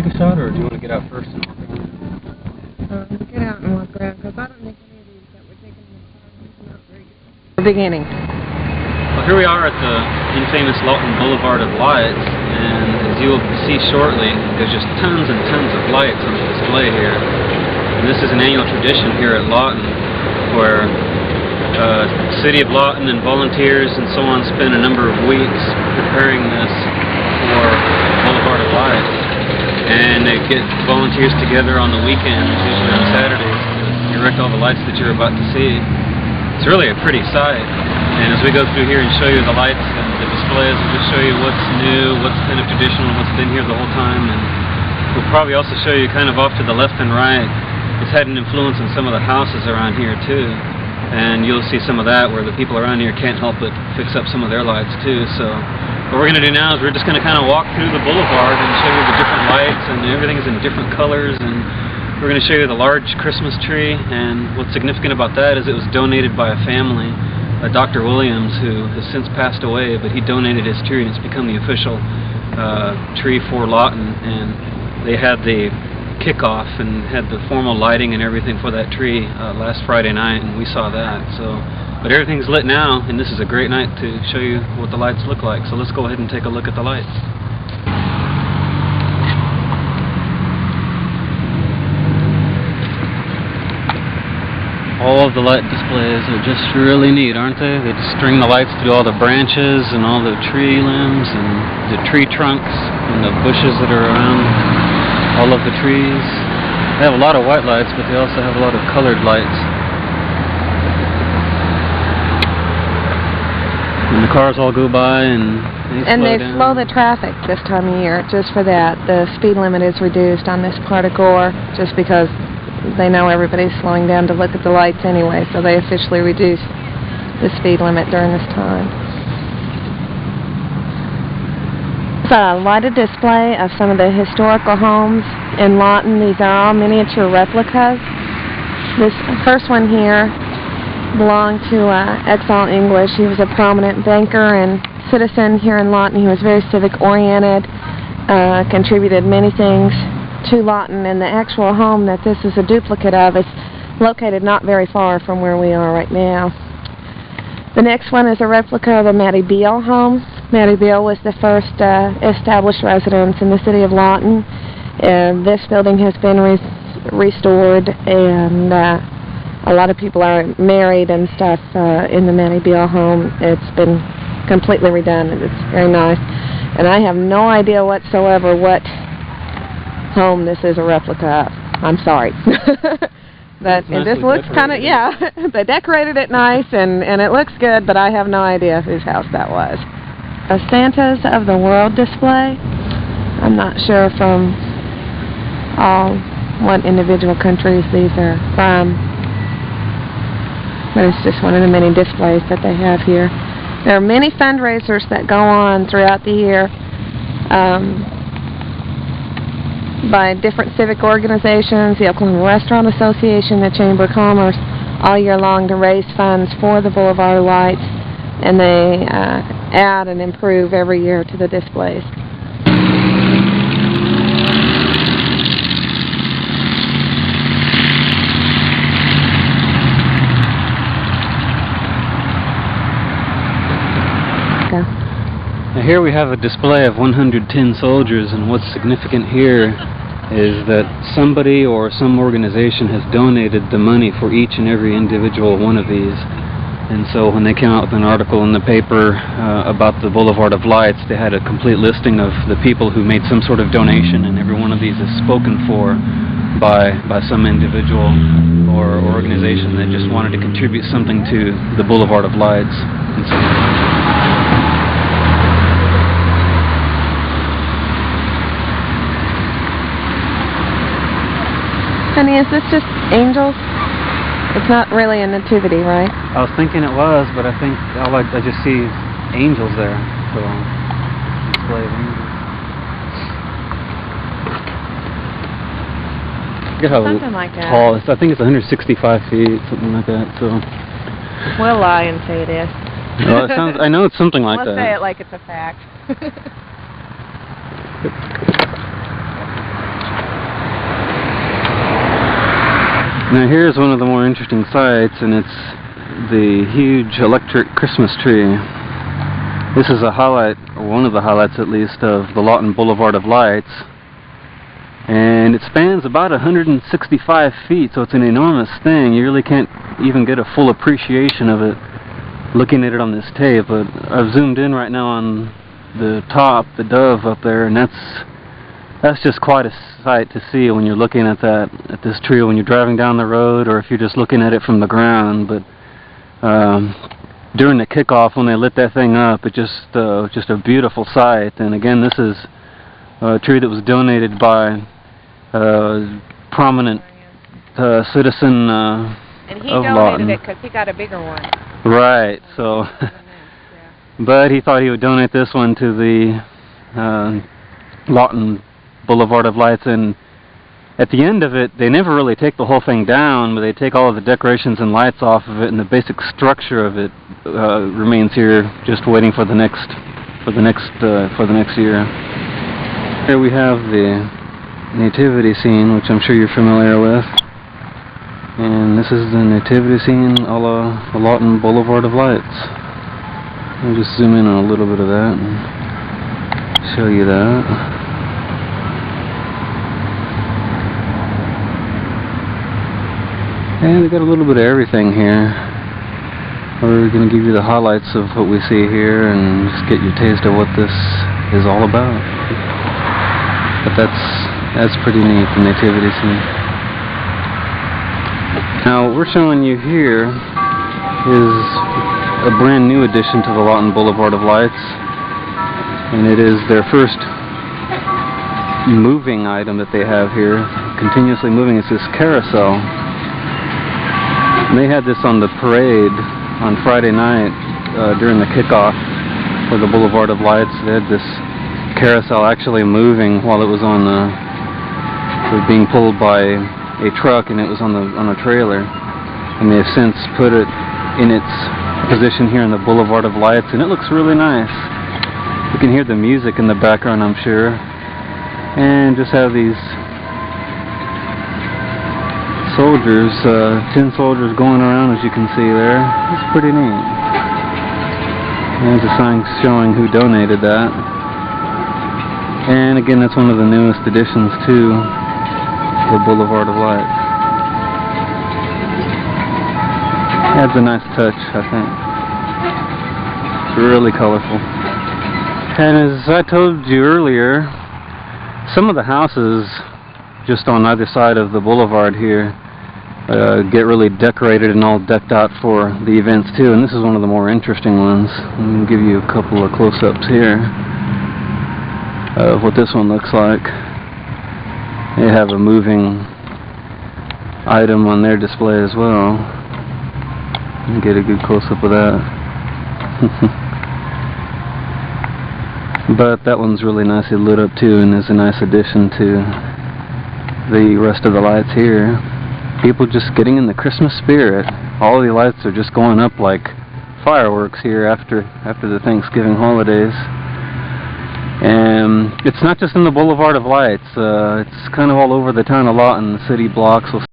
take a shot, or do you want to get out first and walk around? Get out and walk around, because I don't think any of these that we're taking in the car is not very good. Beginning. Well, here we are at the infamous Lawton Boulevard of Lights, and as you will see shortly, there's just tons and tons of lights on the display here. And this is an annual tradition here at Lawton, where the City of Lawton and volunteers and so on spend a number of weeks preparing this for Boulevard of Lights. And they get volunteers together on the weekends, usually on Saturdays, to erect all the lights that you're about to see. It's really a pretty sight. And as we go through here and show you the lights and the displays, we'll just show you what's new, what's kind of traditional, what's been here the whole time. And we'll probably also show you kind of off to the left and right. It's had an influence on some of the houses around here too. And you'll see some of that where the people around here can't help but fix up some of their lights too. So what we're going to do now is we're just going to kind of walk through the boulevard and show you the different lights, and everything is in different colors. And we're going to show you the large Christmas tree, and what's significant about that is it was donated by a family, Dr. Williams, who has since passed away, but he donated his tree and it's become the official tree for Lawton. And they had the kickoff and had the formal lighting and everything for that tree last Friday night, and we saw that. So, but everything's lit now, and this is a great night to show you what the lights look like. So let's go ahead and take a look at the lights. All of the light displays are just really neat, aren't they? They just string the lights through all the branches and all the tree limbs and the tree trunks and the bushes that are around all of the trees. They have a lot of white lights, but they also have a lot of colored lights. And the cars all go by and they slow the traffic this time of year, just for that. The speed limit is reduced on this part of Gore, just because they know everybody's slowing down to look at the lights anyway, so they officially reduce the speed limit during this time. It's a lighted display of some of the historical homes in Lawton. These are all miniature replicas. This first one here belonged to Exall English. He was a prominent banker and citizen here in Lawton. He was very civic-oriented, contributed many things to Lawton, and the actual home that this is a duplicate of is located not very far from where we are right now. The next one is a replica of the Mattie Beale home. Mattie Beale was the first established residence in the city of Lawton. This building has been restored, and a lot of people are married and stuff in the Mattie Beale home. It's been completely redone, and it's very nice. And I have no idea whatsoever what home this is a replica of. I'm sorry. But and this looks kind of, yeah, they decorated it nice, and it looks good, but I have no idea whose house that was. A Santas of the World display. I'm not sure from what individual countries these are from, but it's just one of the many displays that they have here. There are many fundraisers that go on throughout the year by different civic organizations, the Oklahoma Restaurant Association, the Chamber of Commerce, all year long to raise funds for the Boulevard of Lights, and they add and improve every year to the displays. Now here we have a display of 110 soldiers, and what's significant here is that somebody or some organization has donated the money for each and every individual one of these. And so when they came out with an article in the paper about the Boulevard of Lights, they had a complete listing of the people who made some sort of donation, and every one of these is spoken for by some individual or organization that just wanted to contribute something to the Boulevard of Lights. And so Honey, is this just angels? It's not really a nativity, right? I was thinking it was, but I think I just see angels there. So, display of angels. Look at how something like that. Tall. I think it's 165 feet, something like that. So. We'll lie and say it is. Well, it sounds. I know it's something like that. Let's say it like it's a fact. Now here's one of the more interesting sights, and it's the huge electric Christmas tree. This is a highlight, or one of the highlights at least, of the Lawton Boulevard of Lights. And it spans about 165 feet, so it's an enormous thing. You really can't even get a full appreciation of it looking at it on this tape, but I've zoomed in right now on the top, the dove up there, and that's just quite a sight to see when you're looking at this tree, when you're driving down the road, or if you're just looking at it from the ground. But during the kickoff, when they lit that thing up, it just a beautiful sight. And again, this is a tree that was donated by a prominent citizen and he of donated Lawton. it because he got a bigger one. Right. So, but he thought he would donate this one to the Lawton Boulevard of Lights, and at the end of it, they never really take the whole thing down, but they take all of the decorations and lights off of it, and the basic structure of it remains here, just waiting for the next year. Here we have the nativity scene, which I'm sure you're familiar with, and this is the nativity scene a la the Lawton Boulevard of Lights. I'll just zoom in on a little bit of that and show you that. And we got a little bit of everything here. We're going to give you the highlights of what we see here and just get your taste of what this is all about. But that's pretty neat, the nativity scene. Now, what we're showing you here is a brand new addition to the Lawton Boulevard of Lights, and it is their first moving item that they have here, continuously moving. It's this carousel. And they had this on the parade on Friday night during the kickoff for the Boulevard of Lights. They had this carousel actually moving while it was on it was being pulled by a truck, and it was on a trailer. And they have since put it in its position here in the Boulevard of Lights, and it looks really nice. You can hear the music in the background, I'm sure, and just have these soldiers, 10 soldiers going around, as you can see there. It's pretty neat. And there's a sign showing who donated that. And again, that's one of the newest additions to the Boulevard of Lights. Adds a nice touch, I think. It's really colorful. And as I told you earlier, some of the houses just on either side of the boulevard here get really decorated and all decked out for the events too, and this is one of the more interesting ones. I'm going to give you a couple of close-ups here of what this one looks like. They have a moving item on their display as well. You can get a good close-up of that. But that one's really nicely lit up too, and is a nice addition to the rest of the lights here. People just getting in the Christmas spirit. All the lights are just going up like fireworks here after the Thanksgiving holidays. And it's not just in the Boulevard of Lights. It's kind of all over the town of Lawton. The city blocks will